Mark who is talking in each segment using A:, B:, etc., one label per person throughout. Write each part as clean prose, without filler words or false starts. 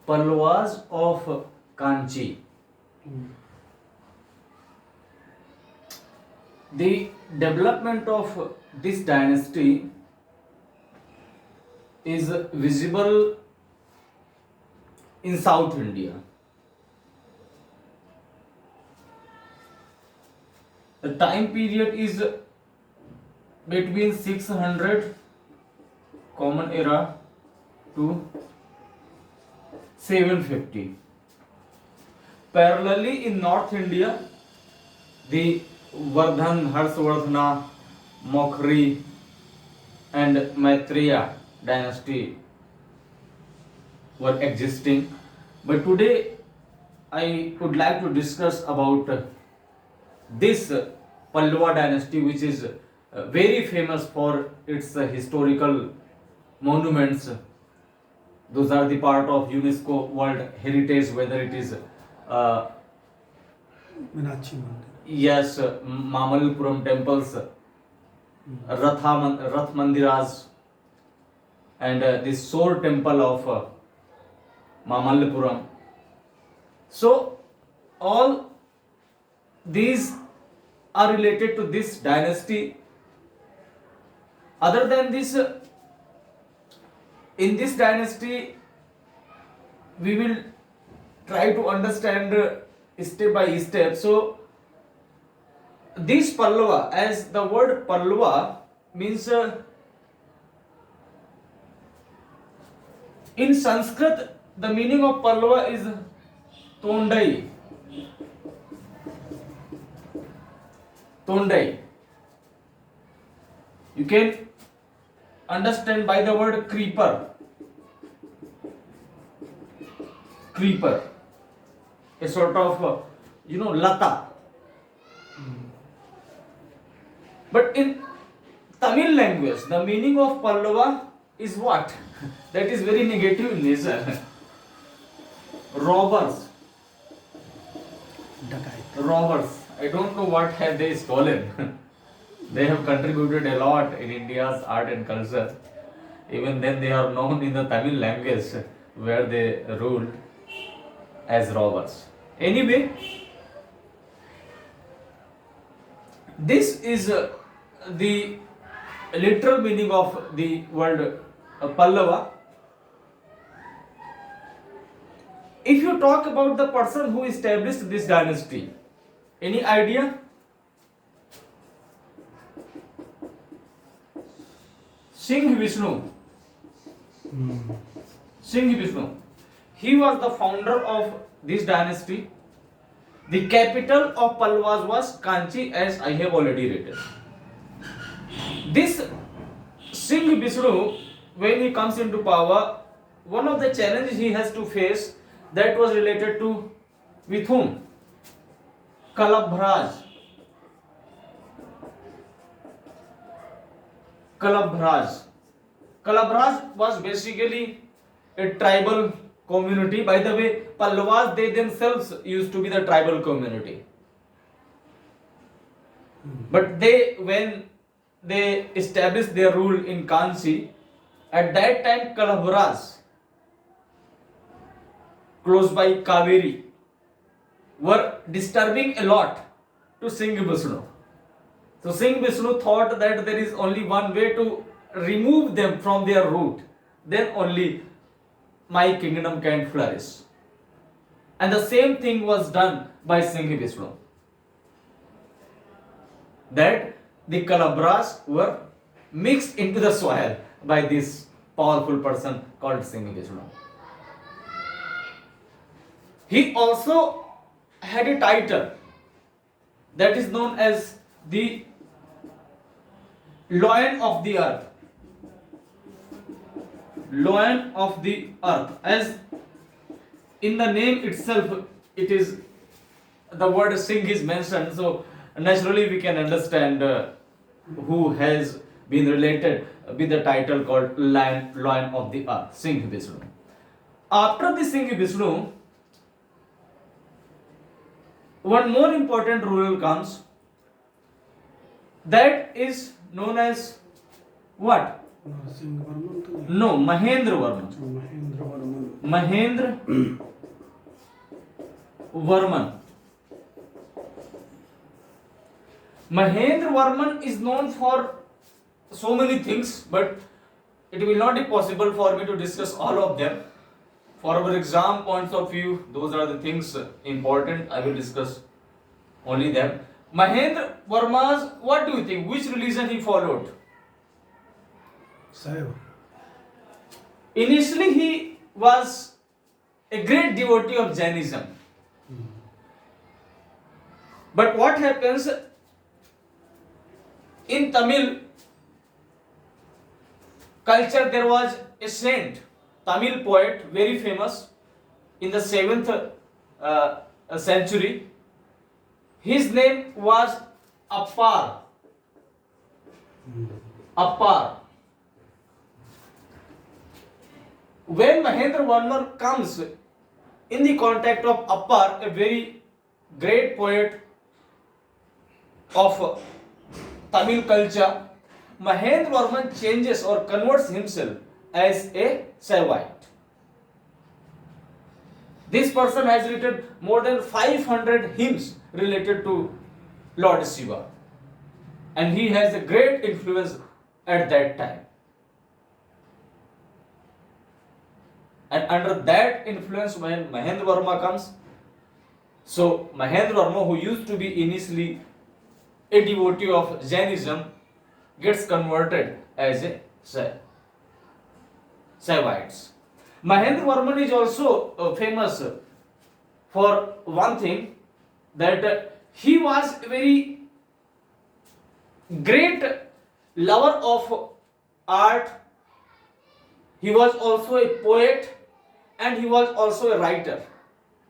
A: Pallavas of Kanchi. The development of this dynasty is visible in South India. The time period is between 600 Common Era to 750. Parallelly, in North India, the Vardhan, Harshavardhana, Mokhri, and Maitreya dynasty were existing. But today, I would like to discuss about this Pallava dynasty, which is very famous for its historical monuments. Those are the part of UNESCO World Heritage, whether it is
B: Meenakshi Mandir.
A: yes, Mamalpuram temples, Rath Mandiras, and the Sor temple of Mamalpuram. So, all these are related to this dynasty. Other than this, in this dynasty, we will try to understand step by step. So, this Pallava, as the word Pallava means in Sanskrit, the meaning of Pallava is Tondai. Tondai. You can understand by the word creeper. Creeper. A sort of, lata. But in Tamil language, the meaning of Pallava is what? That is very negative in nature. Robbers.
B: Dakai.
A: Robbers. I don't know what have they stolen. They have contributed a lot in India's art and culture. Even then they are known in the Tamil language where they ruled as robbers. Anyway, this is the literal meaning of the word Pallava. If you talk about the person who established this dynasty, any idea? Singh Vishnu. Singh Vishnu. He was the founder of this dynasty. The capital of Pallavas was Kanchi, as I have already written. This Singh Vishnu, when he comes into power, one of the challenges he has to face that was related to with whom? Kalabhraj. Kalabhraj was basically a tribal community. By the way, Pallavas, they themselves used to be the tribal community. But when they established their rule in Kanchi, at that time Kalabhraj, close by Kaveri, were disturbing a lot to Singh Vishnu. So Singh Vishnu thought that there is only one way to remove them from their root, then only my kingdom can flourish. And the same thing was done by Singh Vishnu. That the Kalabras were mixed into the soil by this powerful person called Singh Vishnu. He also had a title that is known as the Lion of the Earth. Lion of the Earth. As in the name itself, it is the word Singh is mentioned, so naturally we can understand who has been related with the title called Lion of the Earth, Singh Vishnu. After the Singh Vishnu, one more important ruler comes, that is known as what?
B: Singh Varman तो नहीं।
A: No, Mahendra Varman.
B: Mahendra Varman.
A: Mahendra Varman. Mahendra Varman is known for so many things, but it will not be possible for me to discuss all of them. For our exam points of view, those are the things important. I will discuss only them. Mahendra Varma's, what do you think? Which religion he followed?
B: सैव।
A: Initially, he was a great devotee of Jainism. But what happens in Tamil culture, there was a saint, Tamil poet, very famous in the 7th century. His name was Appar. Appar. When Mahendra Varman comes in the contact of Appar, a very great poet of Tamil culture, Mahendra Varman changes or converts himself as a Saivite. This person has written more than 500 hymns related to Lord Shiva, and he has a great influence at that time. And under that influence, when Mahendra Varma comes, so Mahendra Varma, who used to be initially a devotee of Jainism, gets converted as a Saivites. Mahendra Varman is also famous for one thing, that he was a very great lover of art. He was also a poet and he was also a writer,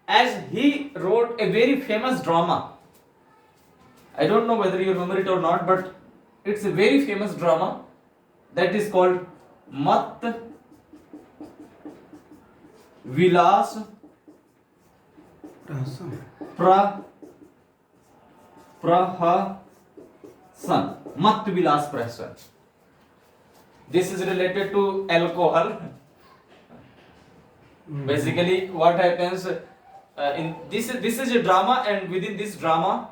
A: as he wrote a very famous drama. I don't know whether you remember it or not, but it's a very famous drama that is called Mat Vilas Prahasan. Mat Vilas Prahasan. This is related to alcohol. Basically, what happens in this is a drama, and within this drama,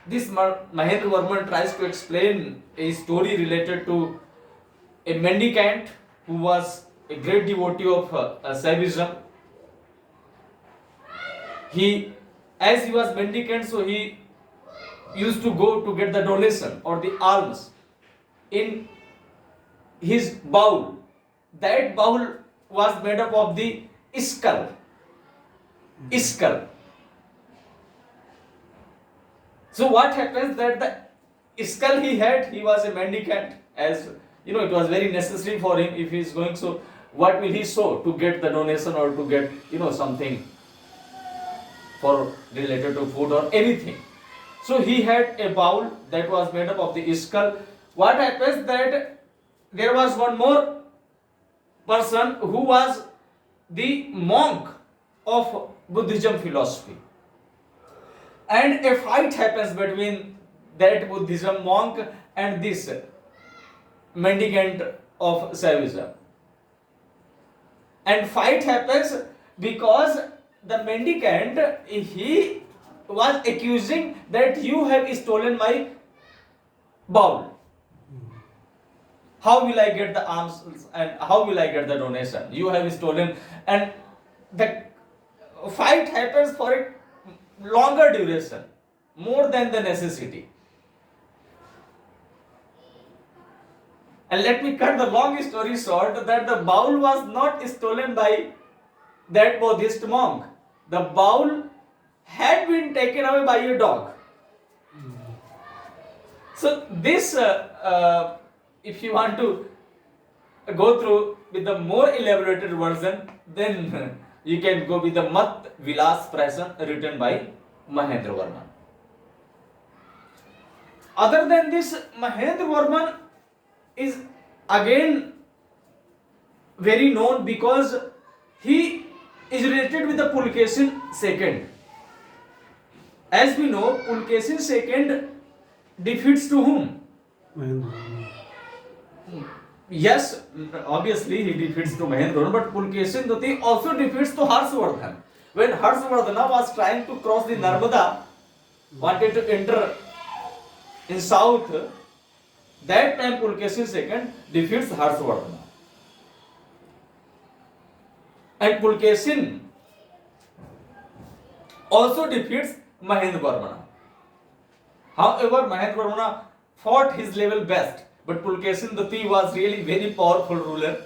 A: this Mahendra Varman tries to explain a story related to a mendicant who was a great devotee of Saivism. As he was mendicant, so he used to go to get the donation or the alms in his bowl. That bowl was made up of the skull. So what happens that the skull he had, he was a mendicant, as you know, it was very necessary for him if he is going. So what will he sow to get the donation or to get, you know, something for related to food or anything? So he had a bowl that was made up of the skull. What happens that there was one more person who was the monk of Buddhism philosophy, and a fight happens between that Buddhism monk and this mendicant of Saivism. And fight happens because the mendicant, he was accusing that you have stolen my bowl. How will I get the alms and how will I get the donation? You have stolen. And the fight happens for a longer duration, more than the necessity. And let me cut the long story short, that the bowl was not stolen by that Buddhist monk. The bowl had been taken away by a dog. So this if you want to go through with the more elaborated version, then you can go with the Mat Vilas Prahasan written by Mahendra Varman. Other than this, Mahendra Varman is again very known because he is related with the Pulkesin II. As we know, Pulkesin II defeats to whom? yes, obviously he defeats to Mahendra, but Pulkesin Dutti also defeats to Harshvardhan. When Harshvardhana was trying to cross the Narmada, wanted to enter in south, that time Pulkesin II defeats Harshvardhana. And Pulkesin also defeats Mahendravarmana. However, Mahendravarmana fought his level best, but Pulkesin Dutti was really very powerful ruler.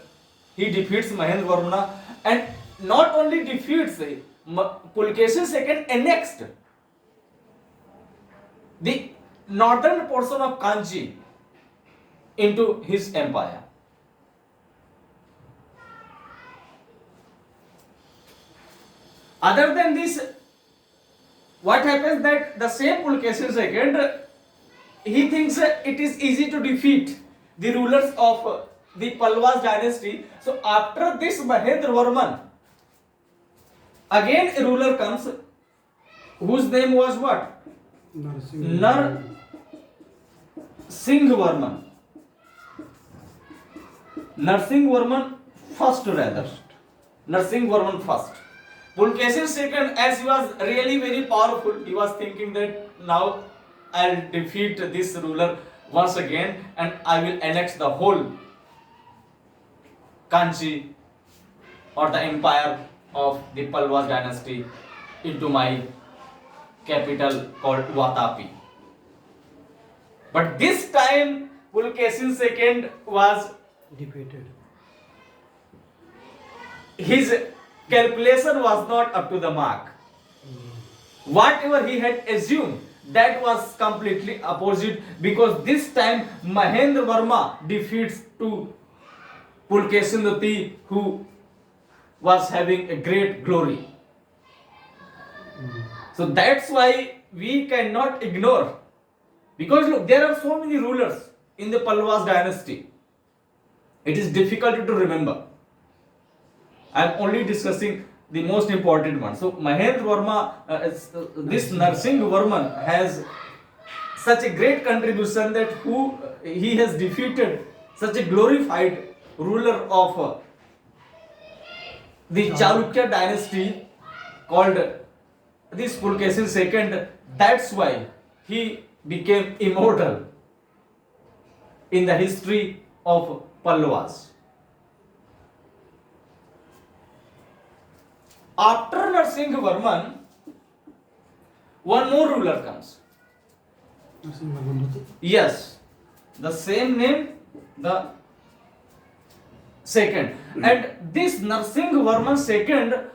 A: He defeats Mahendravarmana, and not only defeats, Pulkesin II annexed the northern portion of Kanchi into his empire. Other than this, what happens that the same Pulkesin II, he thinks it is easy to defeat the rulers of the Pallavas dynasty. So after this Mahendravarman, again a ruler comes whose name was what? Narasimhavarman. Narasimhavarman first rather. Narasimhavarman first. Pulkesin II, as he was really very powerful, he was thinking that now I'll defeat this ruler once again and I will annex the whole Kanchi or the empire of the Pallavas dynasty into my capital called Vatapi. But this time Pulkesin II was
B: defeated.
A: His calculation was not up to the mark. Whatever he had assumed, that was completely opposite, because this time Mahendravarma defeats to Pulkesin Dutti, who was having a great glory. So that's why we cannot ignore, because look, there are so many rulers in the Pallavas dynasty. It is difficult to remember. I am only discussing the most important one. So Mahendravarma, this Narasimhavarman has such a great contribution that he has defeated such a glorified ruler of the Chalukya dynasty called this Pulkesin II. That's why he became immortal in the history of Pallavas. After Narasimhavarman, one more ruler comes. Yes, the same name, the second. And this Narasimhavarman II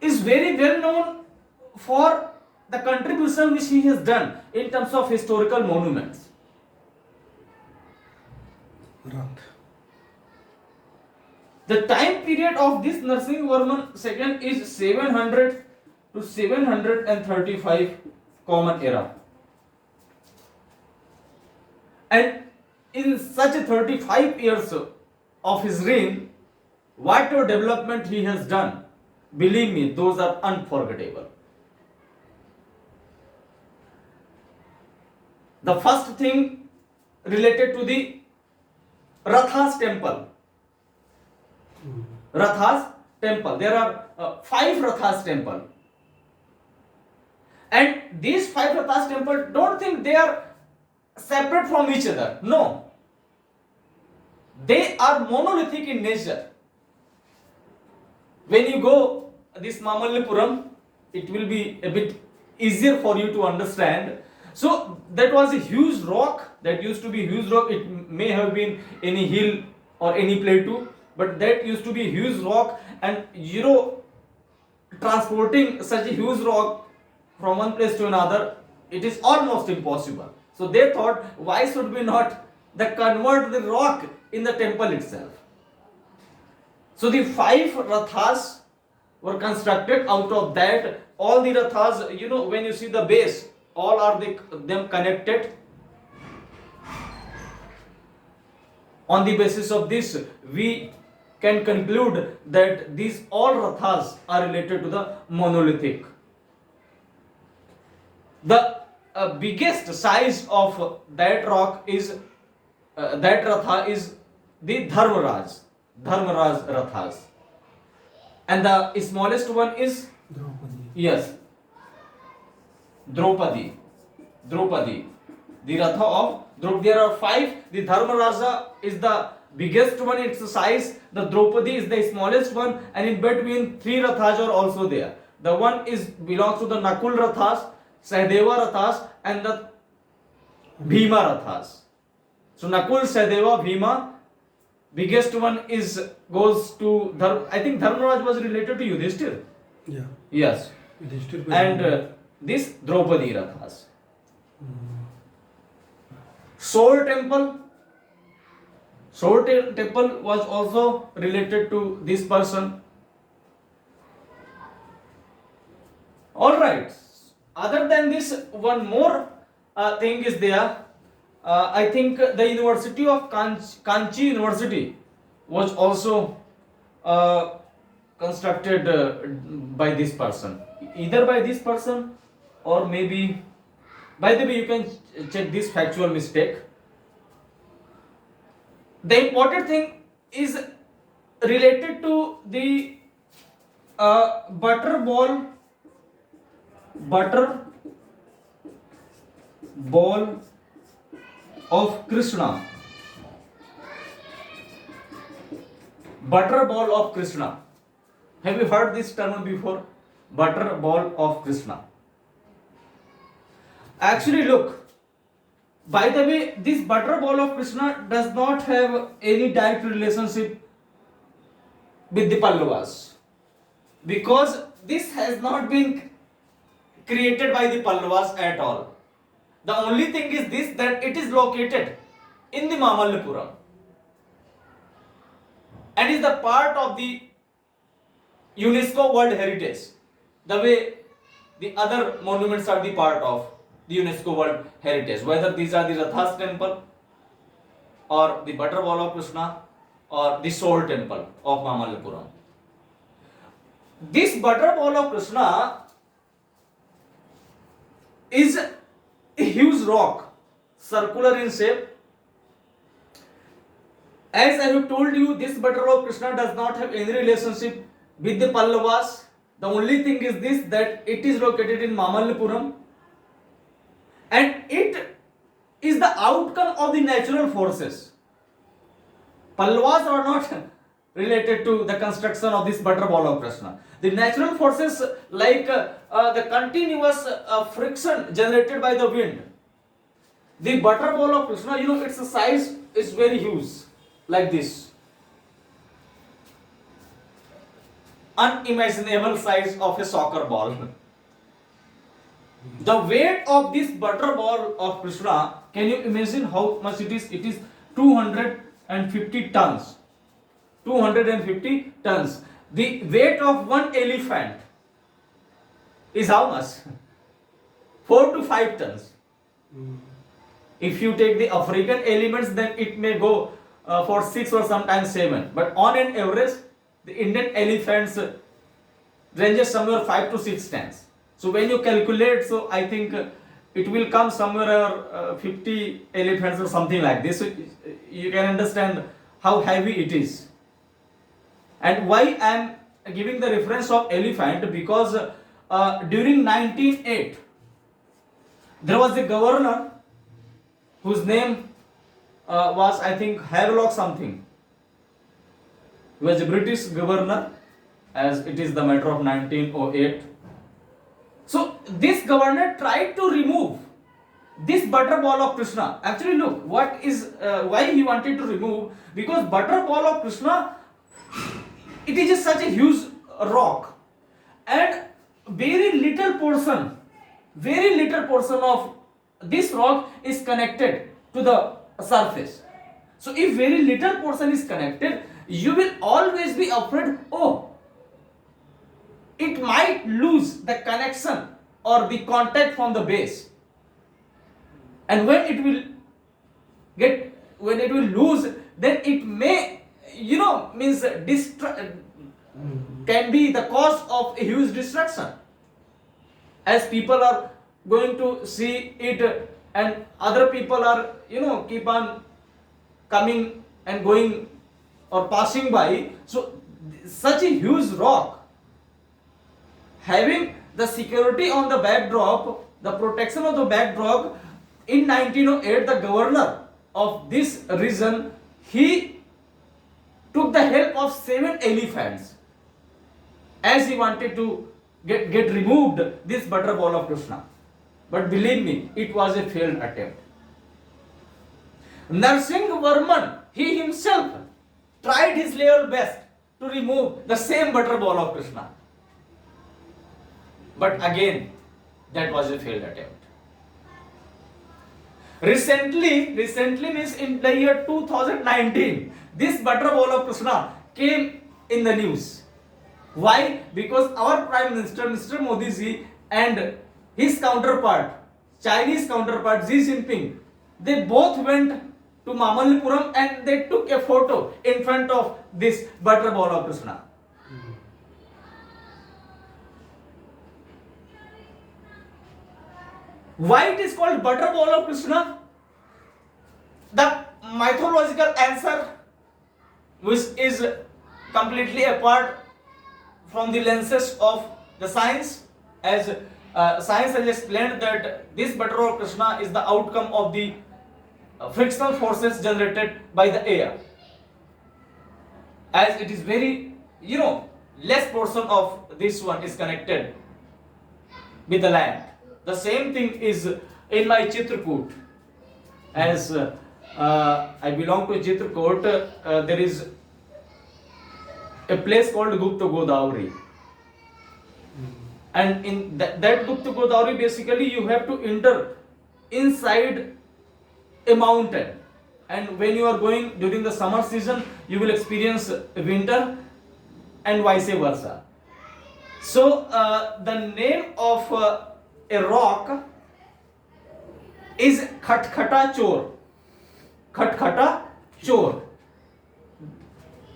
A: is very well known for the contribution which he has done in terms of historical monuments. The time period of this Narasimhavarman II is 700 to 735 Common Era. And in such 35 years of his reign, whatever development he has done, believe me, those are unforgettable. The first thing related to the Ratha's temple. Ratha's temple. There are 5 Ratha's temple. And these 5 Ratha's temple, don't think they are separate from each other. No. They are monolithic in nature. When you go this Mamallipuram, it will be a bit easier for you to understand. So that was a huge rock, that used to be a huge rock. It may have been any hill or any plateau, but that used to be a huge rock, and transporting such a huge rock from one place to another, it is almost impossible. So they thought, why should we not convert the rock in the temple itself? So the 5 Rathas were constructed. Out of that, all the Rathas, when you see the base, all are them connected. On the basis of this, we can conclude that these all Rathas are related to the monolithic. The biggest size of that rock is that Ratha is the Dharmaraj Rathas. And the smallest one is,
B: Draupadi
A: yes, Draupadi. The Ratha of Draupadi. There are 5. The Dharmaraja is the biggest one in its size. The Draupadi is the smallest one, and in between 3 Rathas are also there. The one is belongs to the Nakul Rathas, Sahadeva Rathas, and the Bhima Rathas. So Nakul, Sahadeva, Bhima. Biggest one is goes to I think Dharmaraj was related to Yudhishthir.
B: या
A: Yes.
B: Yudhishthir
A: And this Draupadi Rathas. Soul Temple was also related to this person. Alright. Other than this, one more thing is there. I think the University of Kanchi University was also constructed by this person. Either by this person or maybe, by the way, you can check this factual mistake. The important thing is related to the butter ball of Krishna. Butter ball of Krishna. Have you heard this term before? Butter ball of Krishna. Actually, look. By the way, this butter ball of Krishna does not have any direct relationship with the Pallavas, because this has not been created by the Pallavas at all. The only thing is this, that it is located in the Mamallapuram and is the part of the UNESCO World Heritage, the way the other monuments are the part of the UNESCO World Heritage, whether these are the Rathas temple or the butter ball of Krishna or the Soul temple of Mamallapuram. This butter ball of Krishna is a huge rock, circular in shape. As I have told you, this butter ball of Krishna does not have any relationship with the Pallavas. The only thing is this, that it is located in Mamallapuram and it is the outcome of the natural forces. Pallavas are not related to the construction of this butter ball of Krishna. The natural forces like the continuous friction generated by the wind. The butter ball of Krishna, its size is very huge, like this. Unimaginable size of a soccer ball. The weight of this butter ball of Krishna, can you imagine how much it is? It is 250 tons. 250 tons. The weight of one elephant is how much? 4 to 5 tons. If you take the African elements, then it may go for 6 or sometimes 7. But on an average, the Indian elephants ranges somewhere 5 to 6 tons. So when you calculate, so I think it will come somewhere 50 elephants or something like this. So you can understand how heavy it is. And why I am giving the reference of elephant, because during 1908 there was a governor whose name was, I think, Havelock something. He was a British governor, as it is the matter of 1908. So this governor tried to remove this butter ball of Krishna. Actually, look, what is why he wanted to remove, because butter ball of Krishna, it is just such a huge rock, and very little portion of this rock is connected to the surface. So if very little portion is connected, you will always be afraid, oh, it might lose the connection or the contact from the base. And when it will lose, then it may, can be the cause of a huge destruction. As people are going to see it, and other people are, keep on coming and going or passing by. So such a huge rock having the security on the backdrop, the protection of the backdrop. In 1908, the governor of this region, he took the help of 7 elephants as he wanted to get removed this butter ball of Krishna. But believe me, it was a failed attempt. Narsingh Varman, he himself tried his level best to remove the same butter ball of Krishna. But again, that was a failed attempt. Recently means in the year 2019, this butter ball of Krishna came in the news. Why? Because our Prime Minister, Mr. Modi ji, and his counterpart, Chinese counterpart Xi Jinping, they both went to Mamallipuram and they took a photo in front of this butter ball of Krishna. Why it is called butter ball of Krishna? The mythological answer, which is completely apart from the lenses of the science, as science has explained that this butter ball of Krishna is the outcome of the frictional forces generated by the air. As it is very, less portion of this one is connected with the land. The same thing is in my Chitrakoot. As I belong to Chitrakoot, there is a place called Gupta Godavari. And in that Gupta Godavari, basically you have to enter inside a mountain. And when you are going during the summer season, you will experience winter and vice versa. So the name of a rock is Khatkata Chor. Khatkata Chor.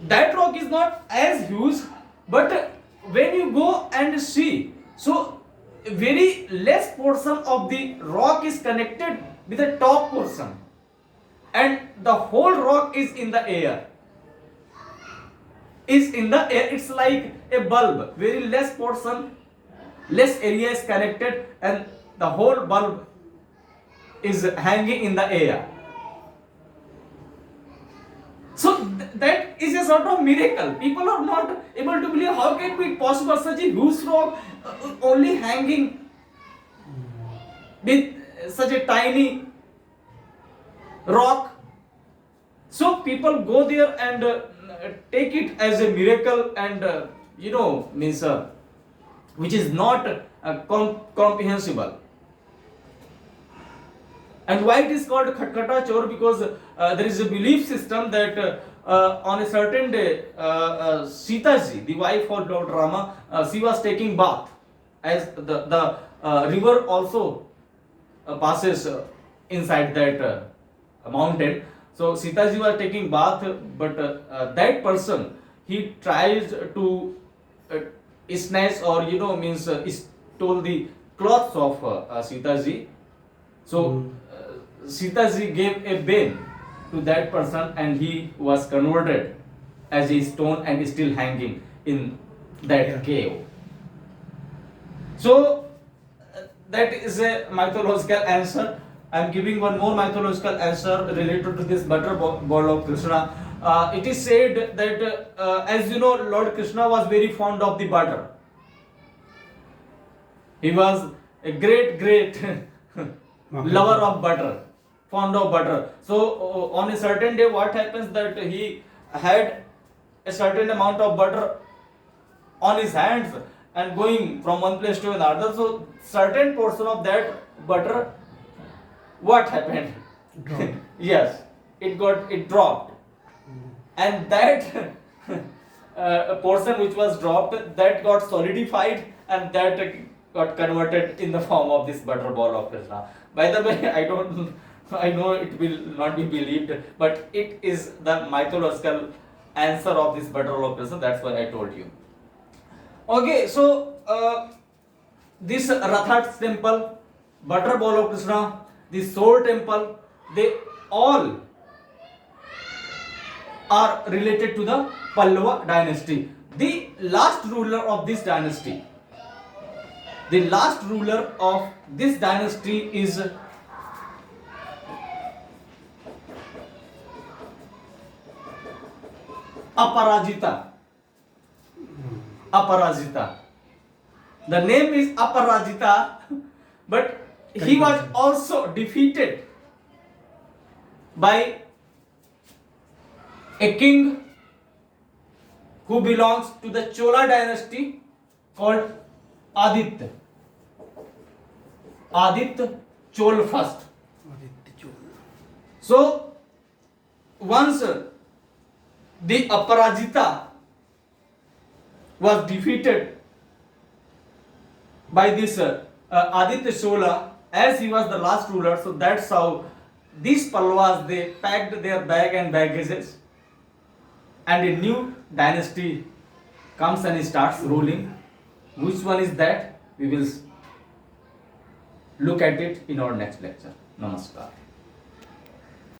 A: That rock is not as huge, but when you go and see, so very less portion of the rock is connected with the top portion, and the whole rock is in the air. It's like a bulb. Very less portion, less area is connected, and the whole bulb is hanging in the air. So that is a sort of miracle. People are not able to believe how can it be possible such a huge rock only hanging with such a tiny rock. So people go there and take it as a miracle, and means which is not comprehensible. And why it is called Khatkata Chor? Because there is a belief system that on a certain day, Sita ji, the wife of Lord Rama, she was taking bath, as the river also passes inside that mountain. So Sita ji was taking bath, but that person, he tries to snatch or means stole the clothes of Sita ji. So Sita ji gave a bane to that person, and he was converted as a stone and still hanging in that cave. So that is a mythological answer. I am giving one more mythological answer related to this butter ball of Krishna. It is said that as you know, Lord Krishna was very fond of the butter. He was a great lover of butter, fond of butter. So on a certain day, what happens that he had a certain amount of butter on his hands and going from one place to another. So certain portion of that butter, what happened? Yes, it dropped, and that portion which was dropped, that got solidified, and that got converted in the form of this butter ball of Krishna. By the way, I know it will not be believed, but it is the mythological answer of this butter ball of Krishna. That's why I told you. Okay, so this Rathat's temple, butter ball of Krishna, the soul temple, they all are related to the Pallava dynasty. The last ruler of this dynasty, the last ruler of this dynasty is Aparajita. Aparajita. The name is Aparajita, but he was also defeated by a king who belongs to the Chola dynasty called Aditya. Aditya Chol first.
B: Aditya Chola
A: So once the Aparajita was defeated by this Aditya Chola, as he was the last ruler, so that's how these Pallavas, they packed their bag and baggages, and a new dynasty comes and starts ruling. Which one is that? We will look at it in our next lecture. Namaskar.